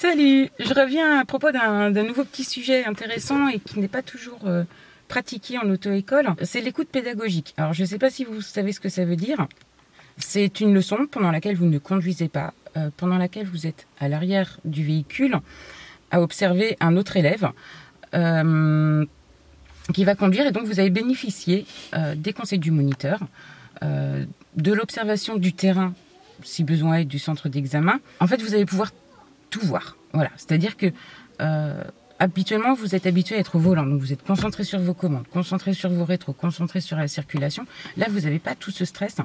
Salut, je reviens à propos d'un nouveau petit sujet intéressant et qui n'est pas toujours pratiqué en auto-école. C'est l'écoute pédagogique. Alors je ne sais pas si vous savez ce que ça veut dire. C'est une leçon pendant laquelle vous ne conduisez pas, pendant laquelle vous êtes à l'arrière du véhicule à observer un autre élève qui va conduire, et donc vous allez bénéficier des conseils du moniteur, de l'observation du terrain si besoin est, du centre d'examen. En fait, vous allez pouvoir tout voir. Voilà, c'est-à-dire que habituellement, vous êtes habitué à être au volant, donc vous êtes concentré sur vos commandes, concentré sur vos rétros, concentré sur la circulation. Là, vous n'avez pas tout ce stress.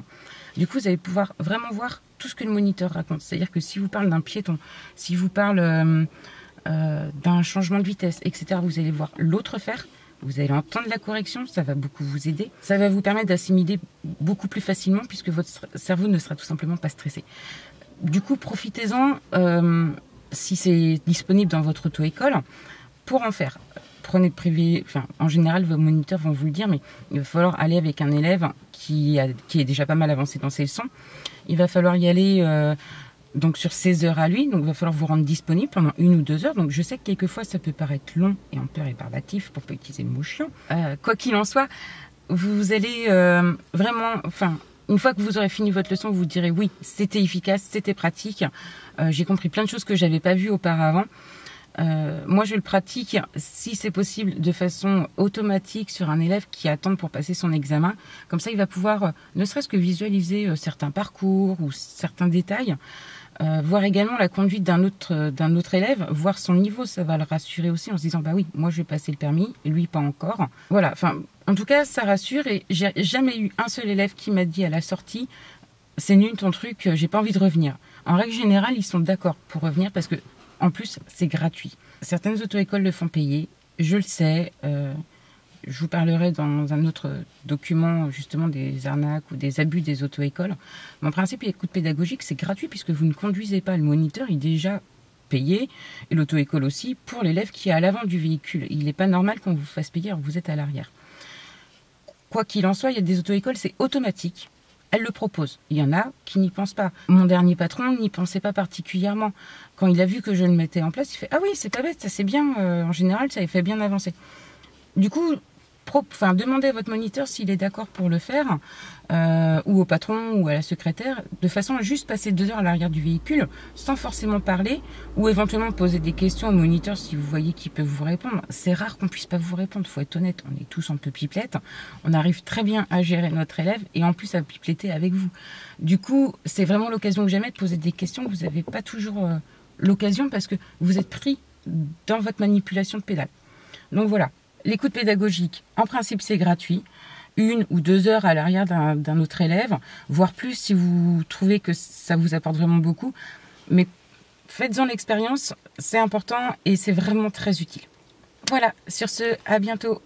Du coup, vous allez pouvoir vraiment voir tout ce que le moniteur raconte. C'est-à-dire que si vous parle d'un piéton, si vous parle d'un changement de vitesse, etc., vous allez voir l'autre faire. Vous allez entendre la correction, ça va beaucoup vous aider. Ça va vous permettre d'assimiler beaucoup plus facilement puisque votre cerveau ne sera tout simplement pas stressé. Du coup, profitez-en si c'est disponible dans votre auto-école pour en faire. Prenez privé, en général, vos moniteurs vont vous le dire, mais il va falloir aller avec un élève qui est déjà pas mal avancé dans ses leçons. Il va falloir y aller donc sur 16 heures à lui, donc il va falloir vous rendre disponible pendant 1 ou 2 heures. Donc je sais que quelquefois ça peut paraître long et un peu rébarbatif pour pas utiliser le mot chiant. Quoi qu'il en soit, vous allez vraiment, une fois que vous aurez fini votre leçon, vous direz oui, c'était efficace, c'était pratique. J'ai compris plein de choses que j'avais pas vues auparavant. Moi, je le pratique, si c'est possible, de façon automatique sur un élève qui attend pour passer son examen. Comme ça, il va pouvoir, ne serait-ce que visualiser certains parcours ou certains détails, voir également la conduite d'un autre élève, voir son niveau. Ça va le rassurer aussi en se disant, bah oui, moi, je vais passer le permis, lui, pas encore. Voilà, en tout cas, ça rassure et j'ai jamais eu un seul élève qui m'a dit à la sortie, c'est nul ton truc, j'ai pas envie de revenir. En règle générale, ils sont d'accord pour revenir parce que en plus, c'est gratuit. Certaines auto-écoles le font payer, je le sais. Je vous parlerai dans un autre document justement des arnaques ou des abus des auto-écoles. Mon principe d'écoute pédagogique, c'est gratuit puisque vous ne conduisez pas. Le moniteur est déjà payé et l'auto-école aussi pour l'élève qui est à l'avant du véhicule. Il n'est pas normal qu'on vous fasse payer alors que vous êtes à l'arrière. Quoi qu'il en soit, il y a des auto-écoles, c'est automatique. Elle le propose. Il y en a qui n'y pensent pas. Mon dernier patron n'y pensait pas particulièrement. Quand il a vu que je le mettais en place, il fait « Ah oui, c'est pas bête, ça c'est bien. En général, ça fait bien avancer. » Du coup, demandez à votre moniteur s'il est d'accord pour le faire, ou au patron ou à la secrétaire, de façon à juste passer 2 heures à l'arrière du véhicule, sans forcément parler, ou éventuellement poser des questions au moniteur si vous voyez qu'il peut vous répondre. C'est rare qu'on puisse pas vous répondre, faut être honnête, on est tous un peu pipelettes, on arrive très bien à gérer notre élève, et en plus à pipeletter avec vous. Du coup, c'est vraiment l'occasion que jamais de poser des questions que vous n'avez pas toujours l'occasion, parce que vous êtes pris dans votre manipulation de pédale. Donc voilà. L'écoute pédagogique, en principe, c'est gratuit. 1 ou 2 heures à l'arrière d'un autre élève, voire plus si vous trouvez que ça vous apporte vraiment beaucoup. Mais faites-en l'expérience, c'est important et c'est vraiment très utile. Voilà, sur ce, à bientôt.